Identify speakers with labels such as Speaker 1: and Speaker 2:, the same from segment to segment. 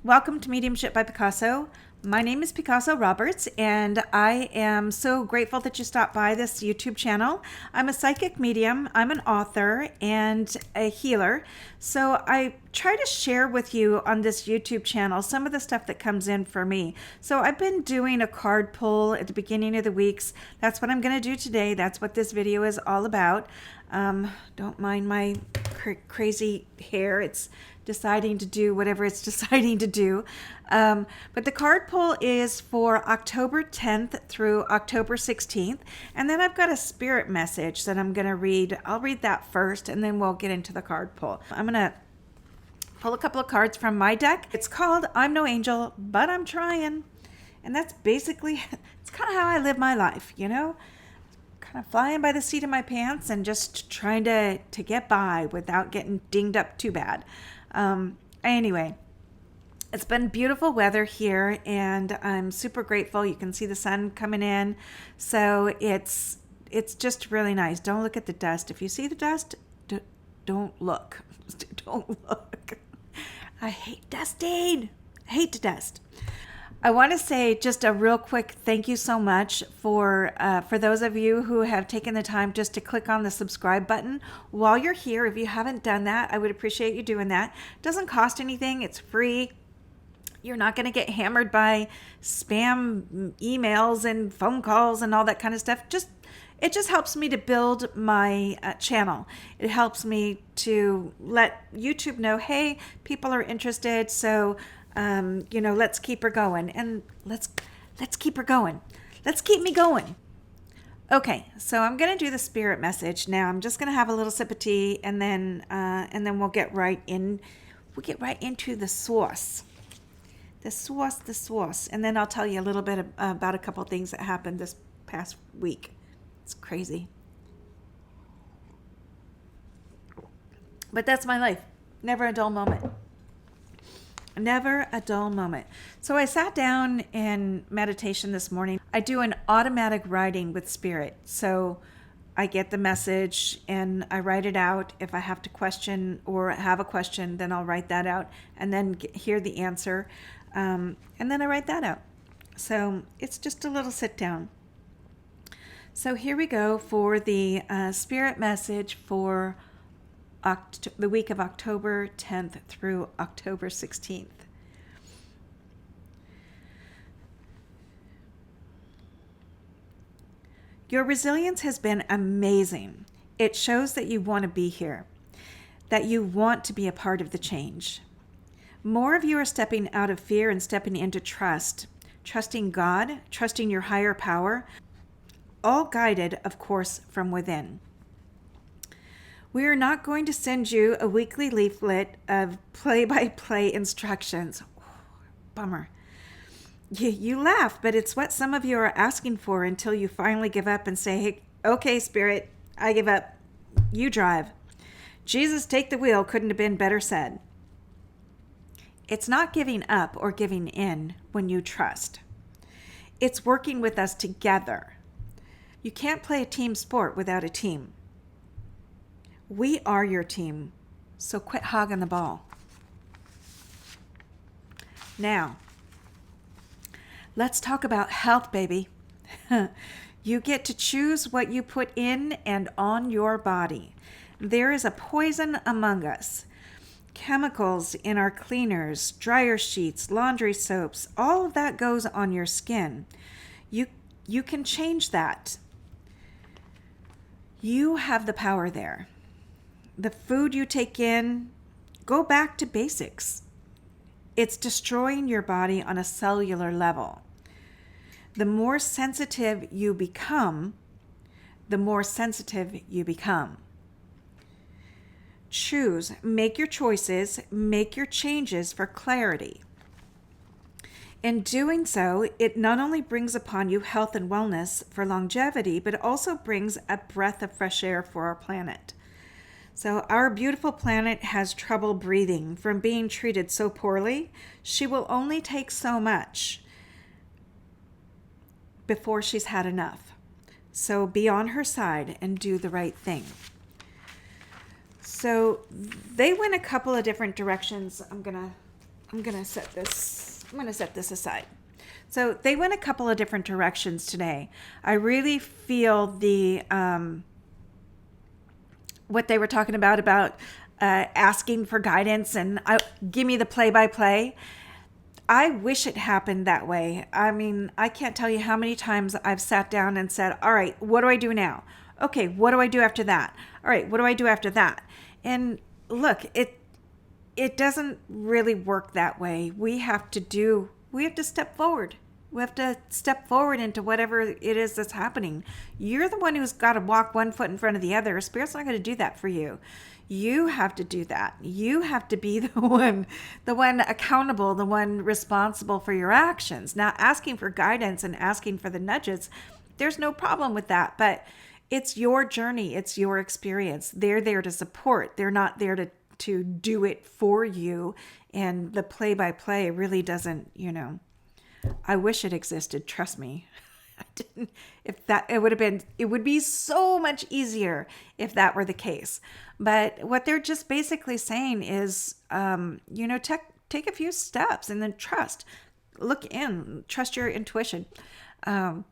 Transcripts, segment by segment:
Speaker 1: Welcome to Mediumship by Picasso. My name is Picasso Roberts, and I am so grateful that you stopped by this YouTube channel. I'm a psychic medium, I'm an author, and a healer. So I try to share with you on this YouTube channel some of the stuff that comes in for me. So I've been doing a card pull at the beginning of the weeks. That's what I'm going to do today. That's what this video is all about. Don't mind my crazy hair. It's deciding to do whatever it's deciding to do. But the card pull is for October 10th through October 16th. And then I've got a spirit message that I'm going to read. I'll read that first, and then we'll get into the card pull. I'm going to pull a couple of cards from my deck. It's called I'm No Angel, but I'm Trying. And that's basically, it's kind of how I live my life, you know? Kind of flying by the seat of my pants and just trying to get by without getting dinged up too bad. Anyway, it's been beautiful weather here, and I'm super grateful. You can see the sun coming in, so it's just really nice. Don't look at the dust. If you see the dust, don't look. Don't look. I hate dusting. I hate to dust. I want to say just a real quick thank you so much for those of you who have taken the time just to click on the subscribe button while you're here. If you haven't done that, I would appreciate you doing that. It doesn't cost anything. It's free. You're not going to get hammered by spam emails and phone calls and all that kind of stuff. It just helps me to build my channel. It helps me to let YouTube know, hey, people are interested. So let's keep her going, and let's keep her going. Let's keep me going. Okay, so I'm going to do the spirit message now. I'm just going to have a little sip of tea, and then we'll get right in. We'll get right into the sauce. The sauce, and then I'll tell you a little bit about a couple of things that happened this past week. It's crazy, but that's my life. Never a dull moment. Never a dull moment. So I sat down in meditation this morning. I do an automatic writing with spirit. So I get the message and I write it out. If I have to question or have a question, then I'll write that out and then hear the answer. And then I write that out. So it's just a little sit down. So here we go for the spirit message for the week of October 10th through October 16th. Your resilience has been amazing. It shows that you want to be here, that you want to be a part of the change. More of you are stepping out of fear and stepping into trust, trusting God, trusting your higher power, all guided, of course, from within. We are not going to send you a weekly leaflet of play-by-play instructions. Bummer. You laugh, but it's what some of you are asking for until you finally give up and say, hey, okay, Spirit, I give up. You drive. Jesus, take the wheel couldn't have been better said. It's not giving up or giving in when you trust. It's working with us together. You can't play a team sport without a team. We are your team, so quit hogging the ball. Now, let's talk about health, baby. You get to choose what you put in and on your body. There is a poison among us. Chemicals in our cleaners, dryer sheets, laundry soaps, all of that goes on your skin. You can change that. You have the power there. The food you take in, go back to basics. It's destroying your body on a cellular level. The more sensitive you become, the more sensitive you become. Choose, make your choices, make your changes for clarity. In doing so, it not only brings upon you health and wellness for longevity, but it also brings a breath of fresh air for our planet. So our beautiful planet has trouble breathing from being treated so poorly. She will only take so much before she's had enough. So be on her side and do the right thing. So they went a couple of different directions. I'm going to I'm going to set this aside. So they went a couple of different directions today. I really feel the what they were talking about asking for guidance and give me the play-by-play. I wish it happened that way. I mean, I can't tell you how many times I've sat down and said, all right, what do I do now? Okay, what do I do after that? All right, what do I do after that? And look, it doesn't really work that way. We have to step forward. We have to step forward into whatever it is that's happening. You're the one who's got to walk one foot in front of the other. Spirit's not going to do that for you. You have to do that. You have to be the one accountable, the one responsible for your actions. Now, asking for guidance and asking for the nudges, there's no problem with that, but it's your journey. It's your experience. They're there to support. They're not there to do it for you. And the play-by-play really doesn't, I wish it existed. Trust me. I didn't. It would be so much easier if that were the case. But what they're just basically saying is, take a few steps and then trust your intuition. And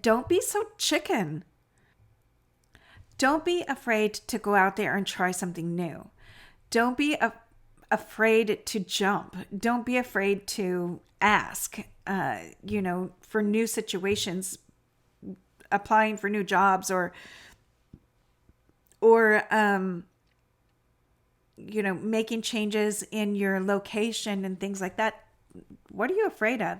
Speaker 1: don't be so chicken. Don't be afraid to go out there and try something new. Don't be afraid to jump. Don't be afraid to ask, for new situations, applying for new jobs or making changes in your location and things like that. What are you afraid of?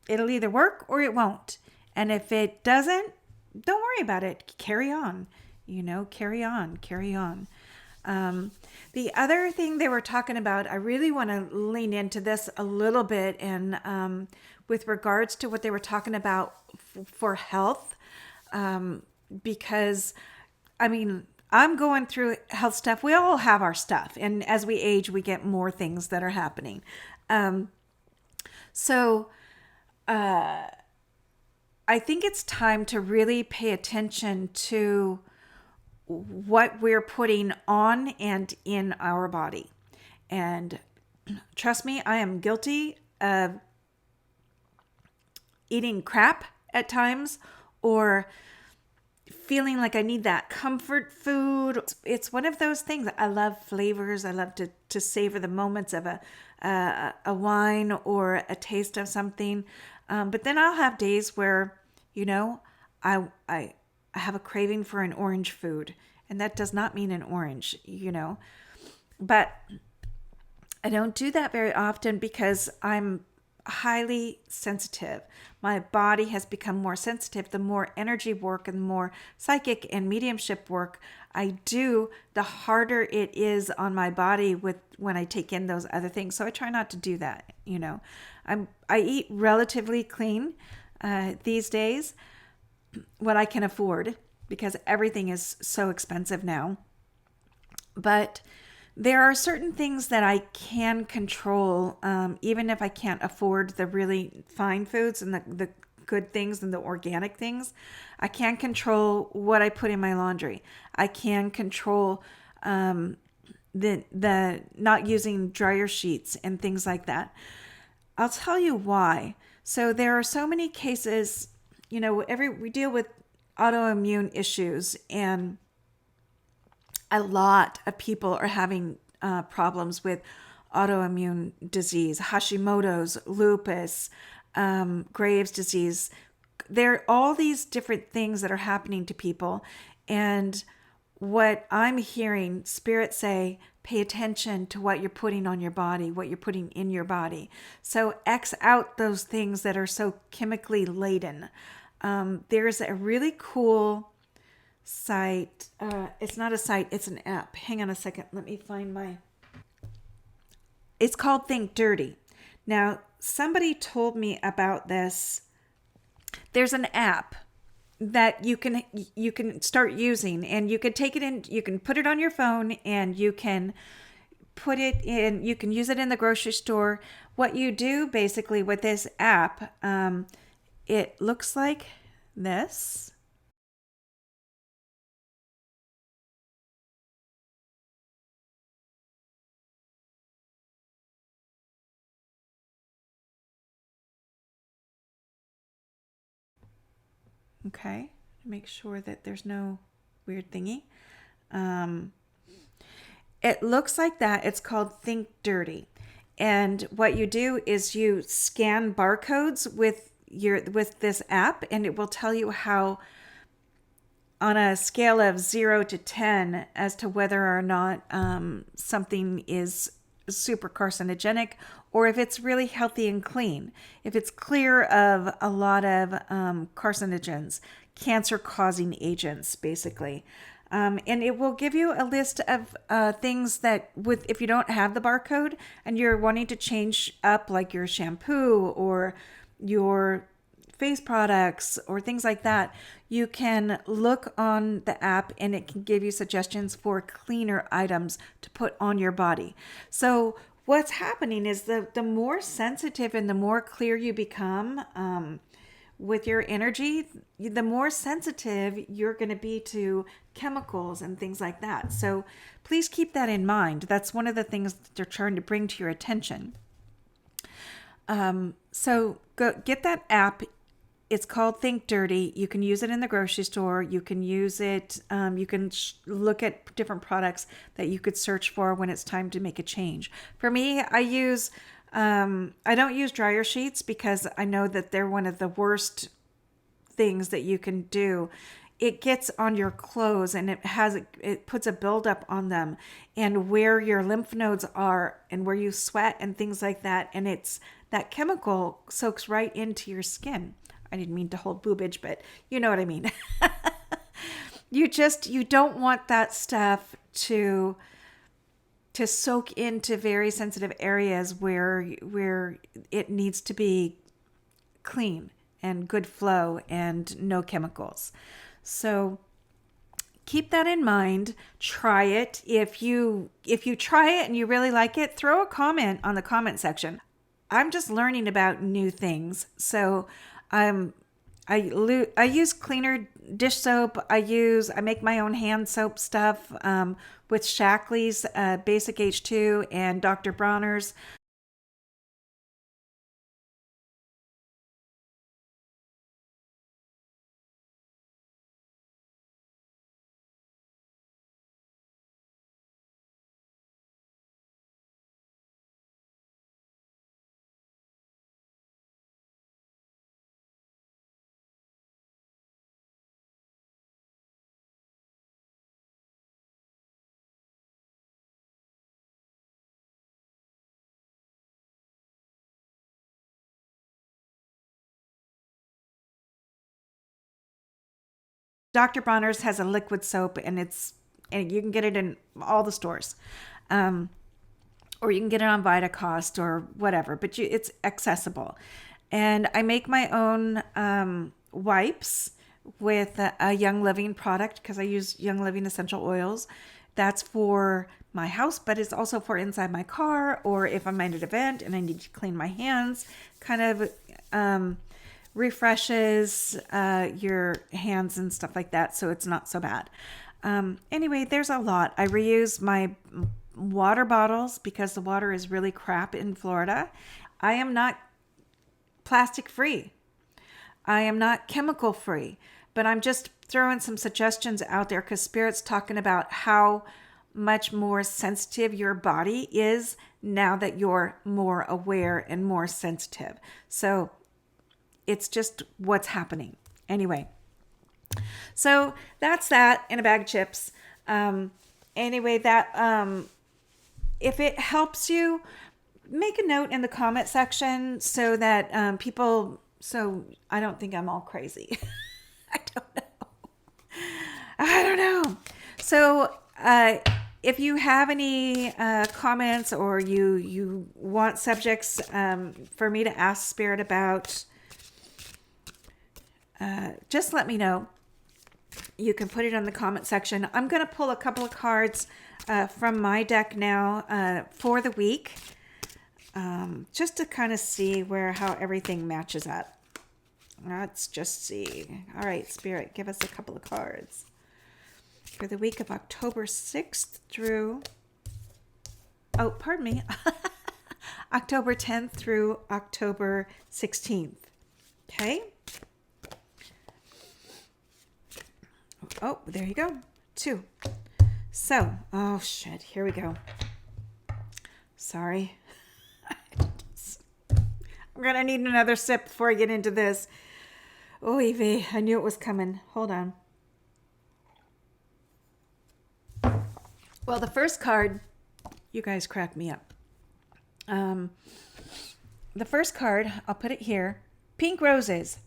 Speaker 1: It'll either work or it won't. And if it doesn't, don't worry about it. Carry on, carry on. The other thing they were talking about, I really want to lean into this a little bit, and with regards to what they were talking about for health, because, I mean, I'm going through health stuff. We all have our stuff, and as we age, we get more things that are happening. So I think it's time to really pay attention to what we're putting on and in our body. And trust me, I am guilty of eating crap at times or feeling like I need that comfort food. It's one of those things. I love flavors. I love to savor the moments of a wine or a taste of something. But then I'll have days where, I have a craving for an orange food, and that does not mean an orange, but I don't do that very often because I'm highly sensitive. My body has become more sensitive. The more energy work and the more psychic and mediumship work I do, the harder it is on my body when I take in those other things. So I try not to do that. I eat relatively clean these days, what I can afford, because everything is so expensive now. But there are certain things that I can control, even if I can't afford the really fine foods and the good things and the organic things. I can control what I put in my laundry. I can control the not using dryer sheets and things like that. I'll tell you why. So there are so many cases, we deal with autoimmune issues, and a lot of people are having problems with autoimmune disease, Hashimoto's, lupus, Graves' disease. There are all these different things that are happening to people. And what I'm hearing Spirit say, pay attention to what you're putting on your body, what you're putting in your body. So X out those things that are so chemically laden. There's a really cool site. It's not a site, it's an app. Hang on a second. Let me find it's called Think Dirty. Now, somebody told me about this. There's an app that you can start using, and you can take it in, you can put it on your phone, and you can put it in, you can use it in the grocery store. What you do basically with this app, it looks like this. Okay, make sure that there's no weird thingy. It looks like that. It's called Think Dirty. And what you do is you scan barcodes with this app, and it will tell you how, on a scale of 0 to 10, as to whether or not something is super carcinogenic or if it's really healthy and clean. If it's clear of a lot of carcinogens, cancer-causing agents, basically. And it will give you a list of things that, if you don't have the barcode and you're wanting to change up, like your shampoo or your face products or things like that, you can look on the app and it can give you suggestions for cleaner items to put on your body. So what's happening is the more sensitive and the more clear you become with your energy, the more sensitive you're going to be to chemicals and things like that. So please keep that in mind. That's one of the things that they're trying to bring to your attention. So go get that app. It's called Think Dirty. You can use it in the grocery store. You can use it. You can look at different products that you could search for when it's time to make a change. For me, I don't use dryer sheets because I know that they're one of the worst things that you can do. It gets on your clothes and it puts a buildup on them and where your lymph nodes are and where you sweat and things like that. And that chemical soaks right into your skin. I didn't mean to hold boobage, but you know what I mean. You don't want that stuff to soak into very sensitive areas where it needs to be clean and good flow and no chemicals. So keep that in mind. Try it. If you try it and you really like it, throw a comment on the comment section. I'm just learning about new things. So I use cleaner dish soap. I make my own hand soap stuff with Shackley's Basic H2 and Dr. Bronner's. Dr. Bronner's has a liquid soap, and you can get it in all the stores, or you can get it on Vitacost or whatever. But it's accessible, and I make my own wipes with a Young Living product because I use Young Living essential oils. That's for my house, but it's also for inside my car, or if I'm at an event and I need to clean my hands. Kind of refreshes your hands and stuff like that, so it's not so bad. Anyway, there's a lot. I reuse my water bottles because the water is really crap in Florida. I am not plastic free. I am not chemical free, but I'm just throwing some suggestions out there because Spirit's talking about how much more sensitive your body is now that you're more aware and more sensitive. So it's just what's happening. Anyway, so that's that in a bag of chips. Anyway, if it helps you, make a note in the comment section so that so I don't think I'm all crazy. I don't know. So if you have any comments or you want subjects for me to ask Spirit about, just let me know. You can put it in the comment section. I'm going to pull a couple of cards from my deck now for the week, just to kind of see how everything matches up. Let's just see. All right, Spirit, give us a couple of cards for the week of October 6th through, October 10th through October 16th. Okay. Oh, there you go. 2. So, oh shit, here we go. Sorry. I'm going to need another sip before I get into this. Oh, Evie, I knew it was coming. Hold on. Well, the first card, you guys crack me up. The first card, I'll put it here. Pink roses.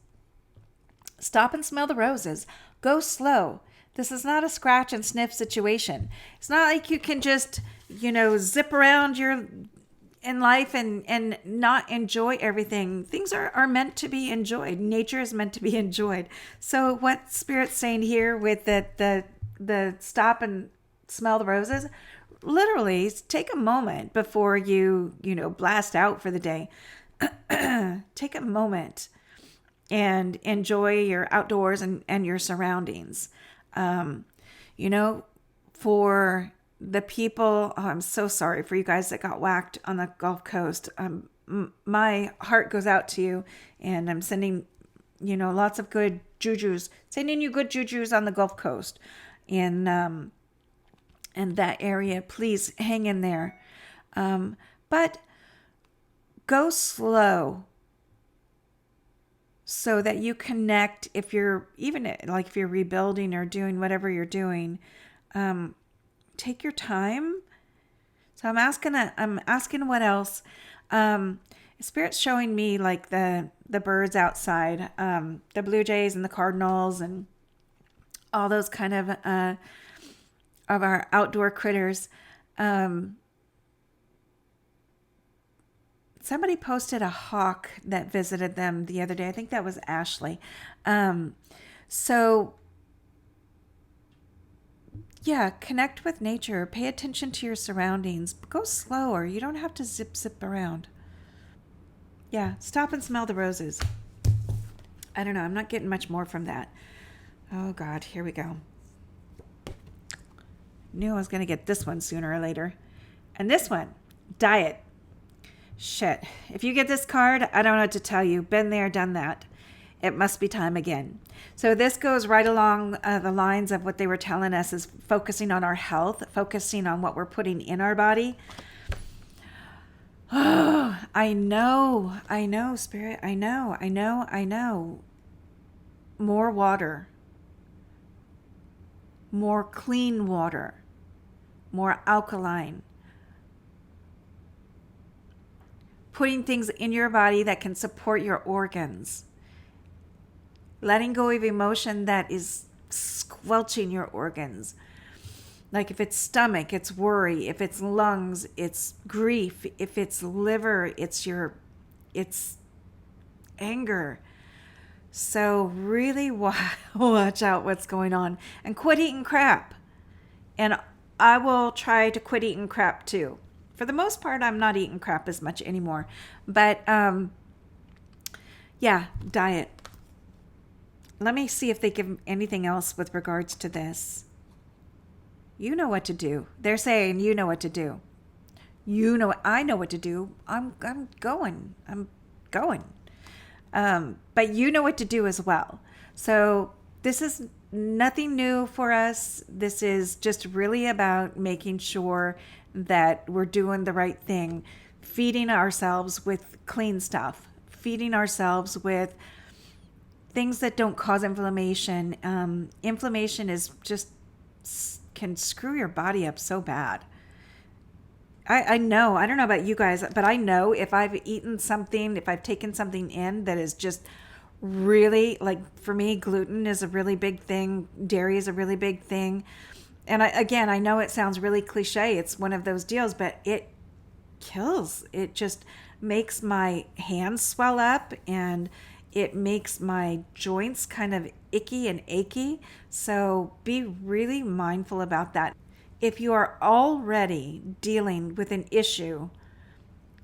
Speaker 1: Stop and smell the roses. Go slow. This is not a scratch and sniff situation. It's not like you can just, zip around in life and not enjoy everything. Things are meant to be enjoyed. Nature is meant to be enjoyed. So what Spirit's saying here with the stop and smell the roses, literally take a moment before you blast out for the day. Take a moment and enjoy your outdoors and your surroundings. For the people, I'm so sorry for you guys that got whacked on the Gulf Coast. My heart goes out to you, and I'm sending, lots of good jujus, sending you good jujus on the Gulf Coast and that area. Please hang in there. But go slow so that you connect. If you're rebuilding or doing whatever you're doing, take your time. So I'm asking what else. Spirit's showing me like the birds outside, the blue jays and the cardinals and all those kind of our outdoor critters. Somebody posted a hawk that visited them the other day. I think that was Ashley. So yeah, connect with nature. Pay attention to your surroundings. Go slower. You don't have to zip around. Yeah, stop and smell the roses. I don't know. I'm not getting much more from that. Oh, God. Here we go. Knew I was going to get this one sooner or later. And this one, diet. Shit. If you get this card, I don't know what to tell you. Been there, done that. It must be time again. So this goes right along the lines of what they were telling us, is focusing on our health, focusing on what we're putting in our body. Oh, I know, Spirit. I know. More water. More clean water. More alkaline. Putting things in your body that can support your organs. Letting go of emotion that is squelching your organs. Like if it's stomach, it's worry. If it's lungs, it's grief. If it's liver, it's anger. So really watch out what's going on. And quit eating crap. And I will try to quit eating crap too. For the most part, I'm not eating crap as much anymore. But yeah, diet. Let me see if they give anything else with regards to this. You know what to do. They're saying you know what to do. You know, I know what to do. I'm going. But you know what to do as well. So this is nothing new for us. This is just really about making sure that we're doing the right thing, feeding ourselves with clean stuff, feeding ourselves with things that don't cause inflammation. Inflammation is just can screw your body up so bad. I know, I don't know about you guys, but I know if I've eaten something, if I've taken something in that is just really, like for me, gluten is a really big thing. Dairy is a really big thing. And I know it sounds really cliche. It's one of those deals, but it kills. It just makes my hands swell up and it makes my joints kind of icky and achy. So be really mindful about that. If you are already dealing with an issue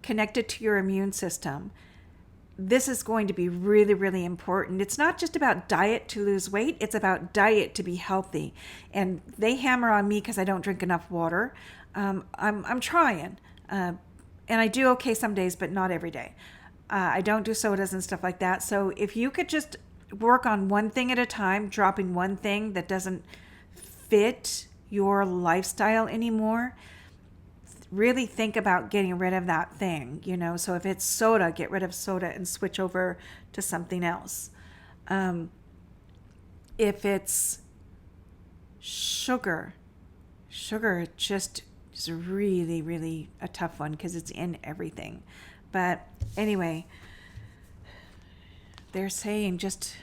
Speaker 1: connected to your immune system, this is going to be really, really important. It's not just about diet to lose weight. It's about diet to be healthy. And they hammer on me because I don't drink enough water. I'm trying. And I do okay some days, but not every day. I don't do sodas and stuff like that. So if you could just work on one thing at a time, dropping one thing that doesn't fit your lifestyle anymore, really think about getting rid of that thing, So if it's soda, get rid of soda and switch over to something else. If it's sugar just is really, really a tough one because it's in everything. But anyway, they're saying just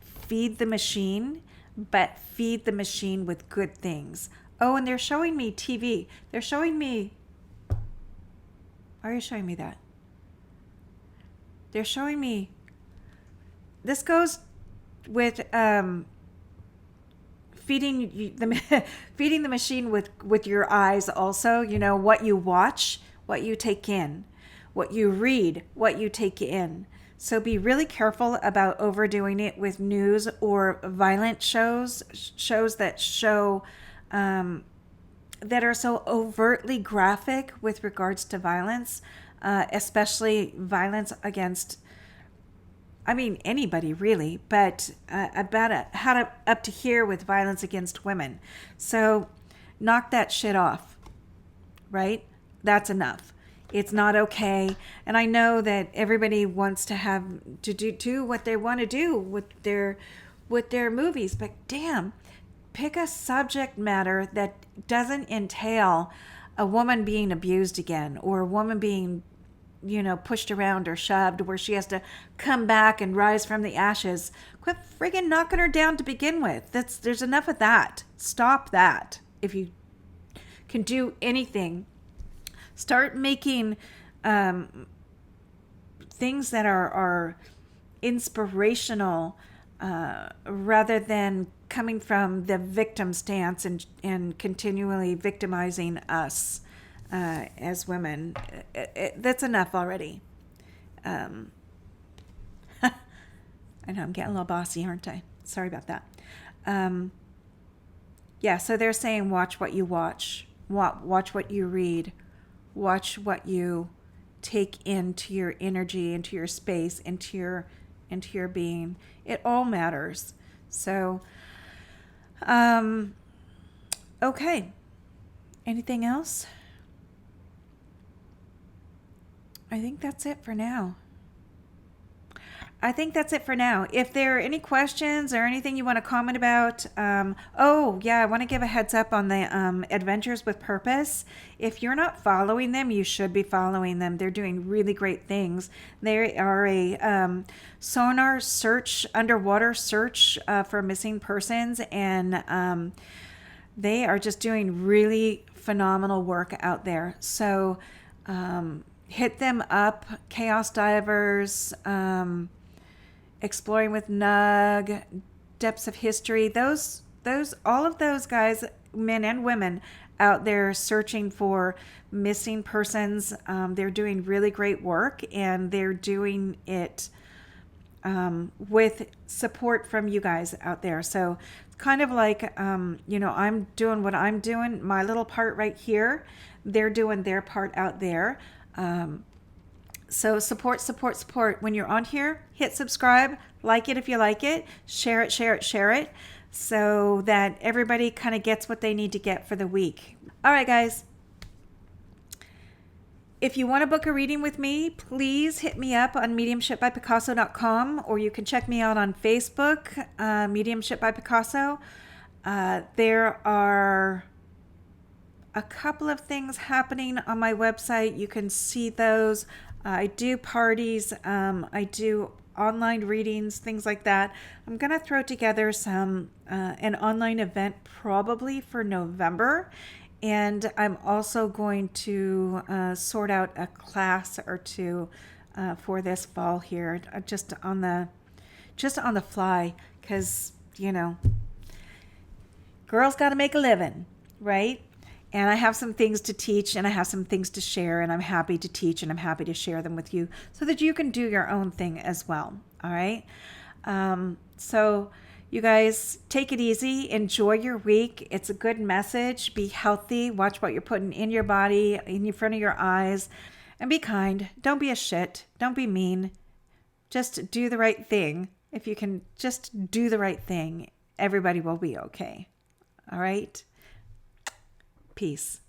Speaker 1: feed the machine, but feed the machine with good things. Oh, and they're showing me TV. They're showing me. Why are you showing me that? They're showing me. This goes with feeding the machine with your eyes also. What you watch, what you take in, what you read, what you take in. So be really careful about overdoing it with news or violent shows that show that are so overtly graphic with regards to violence, especially violence against, anybody really, but up to here with violence against women. So knock that shit off, right? That's enough. It's not okay. And I know that everybody wants to do what they want to do with their movies, but damn, pick a subject matter that doesn't entail a woman being abused again, or a woman being, pushed around or shoved, where she has to come back and rise from the ashes. Quit friggin' knocking her down to begin with. There's enough of that. Stop that. If you can do anything, start making things that are inspirational, rather than coming from the victim stance and continually victimizing us as women. That's enough already. I know I'm getting a little bossy, aren't I? Sorry about that. So they're saying watch what you watch. Watch what you read. Watch what you take into your energy, into your space, into your being. It all matters. So, okay. Anything else? I think that's it for now. If there are any questions or anything you want to comment about, I want to give a heads up on the Adventures with Purpose. If you're not following them, you should be following them. They're doing really great things. They are a sonar search, underwater search for missing persons, and they are just doing really phenomenal work out there. So hit them up, Chaos Divers, Exploring with Nug, Depths of History, all of those guys, men and women out there searching for missing persons. They're doing really great work, and they're doing it with support from you guys out there. So it's kind of like, I'm doing what I'm doing, my little part right here. They're doing their part out there. So support. When you're on here, hit subscribe, like it if you like it, share it, so that everybody kind of gets what they need to get for the week. All right, guys. If you want to book a reading with me, please hit me up on mediumshipbypicasso.com, or you can check me out on Facebook, Mediumship by Picasso. There are a couple of things happening on my website. You can see those. I do parties. I do online readings, things like that. I'm going to throw together an online event probably for November. And I'm also going to sort out a class or two for this fall here, just on the fly, because, girls got to make a living, right? And I have some things to teach, and I have some things to share, and I'm happy to teach, and I'm happy to share them with you so that you can do your own thing as well. All right. So you guys take it easy. Enjoy your week. It's a good message. Be healthy. Watch what you're putting in your body, in front of your eyes, and be kind. Don't be a shit. Don't be mean. Just do the right thing. If you can just do the right thing, everybody will be okay. All right. Peace.